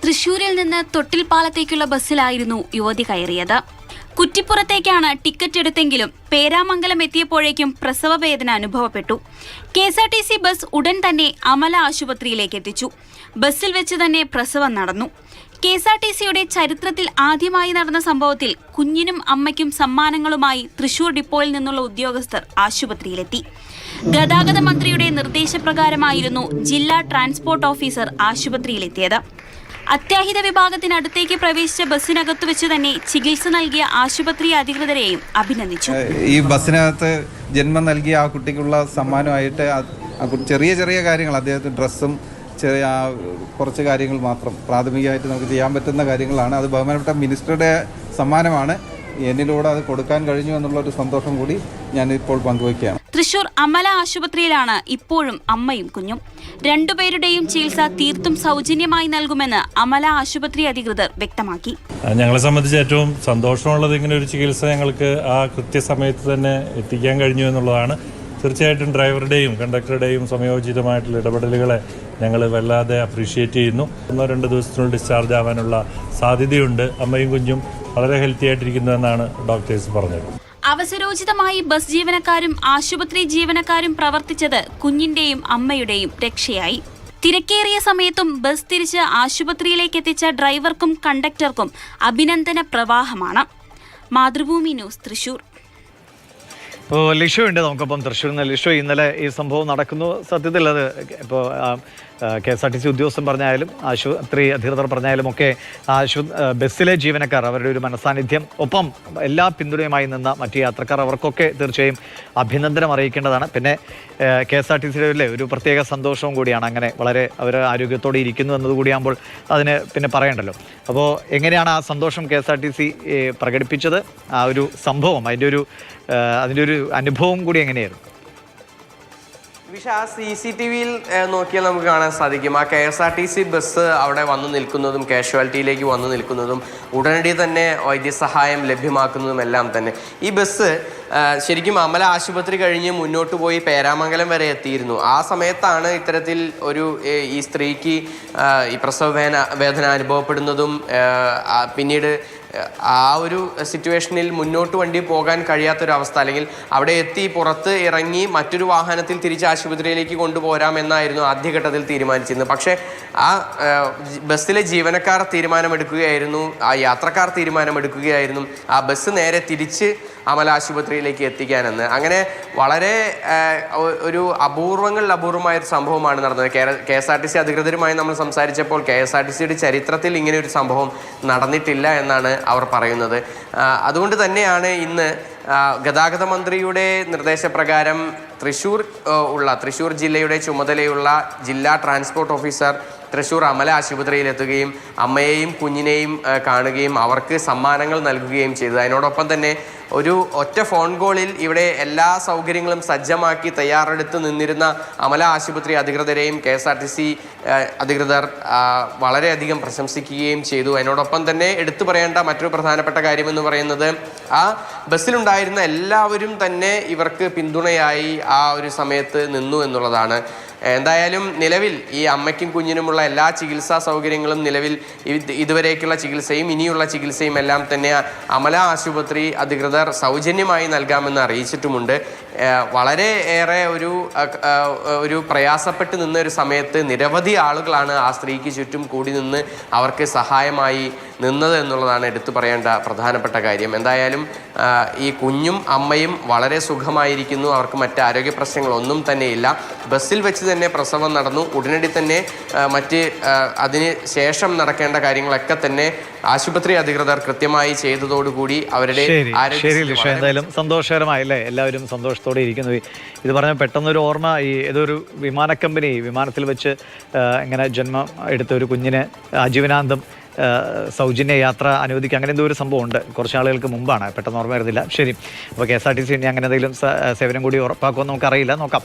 തൃശൂരിൽ നിന്ന് തൊട്ടിൽപ്പാലത്തേക്കുള്ള ബസ്സിലായിരുന്നു യുവതി കയറിയത്. കുറ്റിപ്പുറത്തേക്കാണ് ടിക്കറ്റ് എടുത്തെങ്കിലും പേരാമംഗലം എത്തിയപ്പോഴേക്കും പ്രസവവേദന അനുഭവപ്പെട്ടു. KSRTC ബസ് ഉടൻ തന്നെ അമല ആശുപത്രിയിലേക്ക് എത്തിച്ചു. ബസ്സിൽ വെച്ച് തന്നെ പ്രസവം നടന്നു. KSRTCയുടെ ചരിത്രത്തിൽ ആദ്യമായി നടന്ന സംഭവത്തിൽ കുഞ്ഞിനും അമ്മയ്ക്കും സമ്മാനങ്ങളുമായി തൃശൂർ ഡിപ്പോയിൽ നിന്നുള്ള ഉദ്യോഗസ്ഥർ ആശുപത്രിയിലെത്തി. ഗതാഗത മന്ത്രിയുടെ നിർദ്ദേശപ്രകാരമായിരുന്നു ജില്ലാ ട്രാൻസ്പോർട്ട് ഓഫീസർ ആശുപത്രിയിലെത്തിയത്. അത്യാഹിത വിഭാഗത്തിനടുത്തേക്ക് പ്രവേശിച്ച ബസ്സിനകത്തു വെച്ച് തന്നെ ചികിത്സ നൽകിയ ആശുപത്രി അധികൃതരെയും അഭിനന്ദിച്ചു. ഈ ബസ്സിനകത്ത് ജന്മം നൽകിയ ആ കുട്ടിക്കുള്ള സമ്മാനമായിട്ട് ചെറിയ ചെറിയ കാര്യങ്ങൾ, അദ്ദേഹത്തിന് ഡ്രസ്സും ചെറിയ കുറച്ച് കാര്യങ്ങൾ മാത്രം പ്രാഥമികമായിട്ട് നമുക്ക് ചെയ്യാൻ പറ്റുന്ന കാര്യങ്ങളാണ്. അത് ബഹുമാനപ്പെട്ട മിനിസ്റ്ററുടെ സമ്മാനമാണ്. എന്നിലൂടെ അത് കൊടുക്കാൻ കഴിഞ്ഞു എന്നുള്ളൊരു സന്തോഷം കൂടി ഞാൻ ഇപ്പോൾ പങ്കുവയ്ക്കുകയാണ്. തൃശൂർ അമല ആശുപത്രിയിലാണ് ഇപ്പോഴും അമ്മയും കുഞ്ഞും. രണ്ടുപേരുടെയും ചികിത്സ തീർത്തും സൗജന്യമായി നൽകുമെന്ന് അമല ആശുപത്രി അധികൃതർ വ്യക്തമാക്കി. ഞങ്ങളെ സംബന്ധിച്ച് ഏറ്റവും സന്തോഷമുള്ളത് ഇങ്ങനെ ഒരു ചികിത്സ ഞങ്ങൾക്ക് ആ കൃത്യസമയത്ത് തന്നെ എത്തിക്കാൻ കഴിഞ്ഞു എന്നുള്ളതാണ്. തീർച്ചയായിട്ടും ഡ്രൈവറുടെയും കണ്ടക്ടറുടെയും സമയോചിതമായിട്ടുള്ള ഇടപെടലുകളെ ഞങ്ങൾ വല്ലാതെ അപ്രീഷിയേറ്റ് ചെയ്യുന്നു. 1-2 ദിവസത്തിനുള്ളിൽ ഡിസ്ചാർജ് ആവാനുള്ള സാധ്യതയുണ്ട്. അമ്മയും കുഞ്ഞും വളരെ ഹെൽത്തി ആയിട്ടിരിക്കുന്നതെന്നാണ് ഡോക്ടേഴ്സ് പറഞ്ഞത്. അവസരോചിതമായി ബസ് ജീവനക്കാരും ആശുപത്രി ജീവനക്കാരും പ്രവർത്തിച്ചത് കുഞ്ഞിന്റെയും അമ്മയുടെയും രക്ഷയായി. തിരക്കേറിയ സമയത്തും ബസ് തിരിച്ച് ആശുപത്രിയിലേക്ക് എത്തിച്ച ഡ്രൈവർക്കും കണ്ടക്ടർക്കും അഭിനന്ദന പ്രവാഹമാണ്. മാതൃഭൂമി ന്യൂസ്, തൃശൂർ. ഇപ്പോൾ ലിഷു ഉണ്ട് നമുക്കൊപ്പം തൃശ്ശൂരിൽ നിന്ന്. ലിഷു, ഇന്നലെ ഈ സംഭവം നടക്കുന്നു. സത്യത്തിൽ അത് ഇപ്പോൾ KSRTC ഉദ്യോഗസ്ഥൻ പറഞ്ഞാലും ആശുപത്രി അധികൃതർ പറഞ്ഞാലും ഒക്കെ ബസ്സിലെ ജീവനക്കാർ, അവരുടെ ഒരു മനസാന്നിധ്യം, ഒപ്പം എല്ലാ പിന്തുണയുമായി നിന്ന മറ്റ് യാത്രക്കാർ, അവർക്കൊക്കെ തീർച്ചയായും അഭിനന്ദനം അറിയിക്കേണ്ടതാണ്. പിന്നെ KSRTCയുടെ ഒരു പ്രത്യേക സന്തോഷവും കൂടിയാണ്. അങ്ങനെ വളരെ അവർ ആരോഗ്യത്തോടെ ഇരിക്കുന്നു എന്നതുകൂടിയാകുമ്പോൾ അതിന് പിന്നെ പറയണ്ടല്ലോ. അപ്പോൾ എങ്ങനെയാണ് ആ സന്തോഷം KSRTC പ്രകടിപ്പിച്ചത്? ആ ഒരു സംഭവം, അതിൻ്റെ ഒരു അനുഭവം കൂടി എങ്ങനെയായിരുന്നു? ആ CCTVയിൽ നോക്കിയാൽ നമുക്ക് കാണാൻ സാധിക്കും. ആ KSRTC ബസ് അവിടെ വന്നു നിൽക്കുന്നതും കാഷ്വാലിറ്റിയിലേക്ക് വന്നു നിൽക്കുന്നതും ഉടനടി തന്നെ വൈദ്യസഹായം ലഭ്യമാക്കുന്നതും എല്ലാം തന്നെ. ഈ ബസ് ശരിക്കും അമല ആശുപത്രി കഴിഞ്ഞ് മുന്നോട്ട് പോയി പേരാമംഗലം വരെ എത്തിയിരുന്നു. ആ സമയത്താണ് ഇത്തരത്തിൽ ഈ സ്ത്രീക്ക് ഈ പ്രസവ വേദന അനുഭവപ്പെടുന്നതും പിന്നീട് ആ ഒരു സിറ്റുവേഷനിൽ മുന്നോട്ട് വണ്ടി പോകാൻ കഴിയാത്തൊരവസ്ഥ, അല്ലെങ്കിൽ അവിടെ എത്തി പുറത്ത് ഇറങ്ങി മറ്റൊരു വാഹനത്തിൽ തിരിച്ച് ആശുപത്രിയിലേക്ക് കൊണ്ടുപോരാമെന്നായിരുന്നു ആദ്യഘട്ടത്തിൽ തീരുമാനിച്ചിരുന്നത്. പക്ഷേ ആ ബസ്സിലെ ജീവനക്കാർ തീരുമാനമെടുക്കുകയായിരുന്നു, ആ യാത്രക്കാർ തീരുമാനമെടുക്കുകയായിരുന്നു ആ ബസ് നേരെ തിരിച്ച് അമല ആശുപത്രിയിലേക്ക് എത്തിക്കാനെന്ന്. അങ്ങനെ വളരെ ഒരു അപൂർവമായൊരു സംഭവമാണ് നടന്നത്. KSRTC അധികൃതരുമായി നമ്മൾ സംസാരിച്ചപ്പോൾ KSRTCയുടെ ചരിത്രത്തിൽ ഇങ്ങനെ ഒരു സംഭവം നടന്നിട്ടില്ല എന്നാണ് അവർ പറയുന്നത്. അതുകൊണ്ട് തന്നെയാണ് ഇന്ന് ഗതാഗത മന്ത്രിയുടെ നിർദ്ദേശപ്രകാരം തൃശൂർ ജില്ലയുടെ ചുമതലയുള്ള ജില്ലാ ട്രാൻസ്പോർട്ട് ഓഫീസർ തൃശൂർ അമല ആശുപത്രിയിലെത്തുകയും അമ്മയെയും കുഞ്ഞിനെയും കാണുകയും അവർക്ക് സമ്മാനങ്ങൾ നൽകുകയും ചെയ്തു. അതിനോടൊപ്പം തന്നെ ഒരു ഒറ്റ ഫോൺ കോളിൽ ഇവിടെ എല്ലാ സൗകര്യങ്ങളും സജ്ജമാക്കി തയ്യാറെടുത്ത് നിന്നിരുന്ന അമല ആശുപത്രി അധികൃതരെയും KSRTC അധികൃതർ വളരെയധികം പ്രശംസിക്കുകയും ചെയ്തു. അതിനോടൊപ്പം തന്നെ എടുത്തു പറയേണ്ട മറ്റൊരു പ്രധാനപ്പെട്ട കാര്യമെന്ന് പറയുന്നത് ആ ബസ്സിലുണ്ടായിരുന്ന എല്ലാവരും തന്നെ ഇവർക്ക് പിന്തുണയായി ആ ഒരു സമയത്ത് നിന്നു എന്നുള്ളതാണ്. എന്തായാലും നിലവിൽ ഈ അമ്മയ്ക്കും കുഞ്ഞിനുമുള്ള എല്ലാ ചികിത്സാ സൗകര്യങ്ങളും നിലവിൽ ഇതുവരേക്കുള്ള ചികിത്സയും ഇനിയുള്ള ചികിത്സയും എല്ലാം തന്നെ അമല ആശുപത്രി അധികൃതർ സൗജന്യമായി നൽകാമെന്ന് അറിയിച്ചിട്ടുമുണ്ട്. വളരെ ഏറെ ഒരു പ്രയാസപ്പെട്ട് നിന്ന ഒരു സമയത്ത് നിരവധി ആളുകളാണ് ആ സ്ത്രീക്ക് ചുറ്റും കൂടി നിന്ന് അവർക്ക് സഹായമായി നിന്നത് എന്നുള്ളതാണ് എടുത്തു പറയേണ്ട പ്രധാനപ്പെട്ട കാര്യം. എന്തായാലും ഈ കുഞ്ഞും അമ്മയും വളരെ സുഖമായിരിക്കുന്നു. അവർക്ക് മറ്റ് ആരോഗ്യ പ്രശ്നങ്ങളൊന്നും തന്നെയില്ല. ബസ്സിൽ വെച്ച് തന്നെ പ്രസവം നടന്നു. ഉടനടി തന്നെ അതിന് ശേഷം നടക്കേണ്ട കാര്യങ്ങളൊക്കെ തന്നെ ആശുപത്രി അധികൃതർ കൃത്യമായി ചെയ്തതോടുകൂടി അവരുടെ എന്തായാലും സന്തോഷകരമായല്ലേ, എല്ലാവരും സന്തോഷത്തോടെ ഇരിക്കുന്നു. ഇത് പറഞ്ഞാൽ പെട്ടെന്നൊരു ഓർമ്മ, ഏതൊരു വിമാനത്തിൽ വെച്ച് ഇങ്ങനെ ജന്മം എടുത്ത ഒരു കുഞ്ഞിന് ആജീവനാന്തം സൗജന്യ യാത്ര അനുവദിക്കുക, അങ്ങനെ എന്തോ ഒരു സംഭവം ഉണ്ട്. കുറച്ച് ആളുകൾക്ക് മുമ്പാണ്, പെട്ടെന്ന് ഓർമ്മ വരുന്നില്ല. ശരി, അപ്പോൾ KSRTC ഇനി അങ്ങനെ എന്തെങ്കിലും സേവനം കൂടി ഉറപ്പാക്കുമെന്ന് നമുക്കറിയില്ല, നോക്കാം.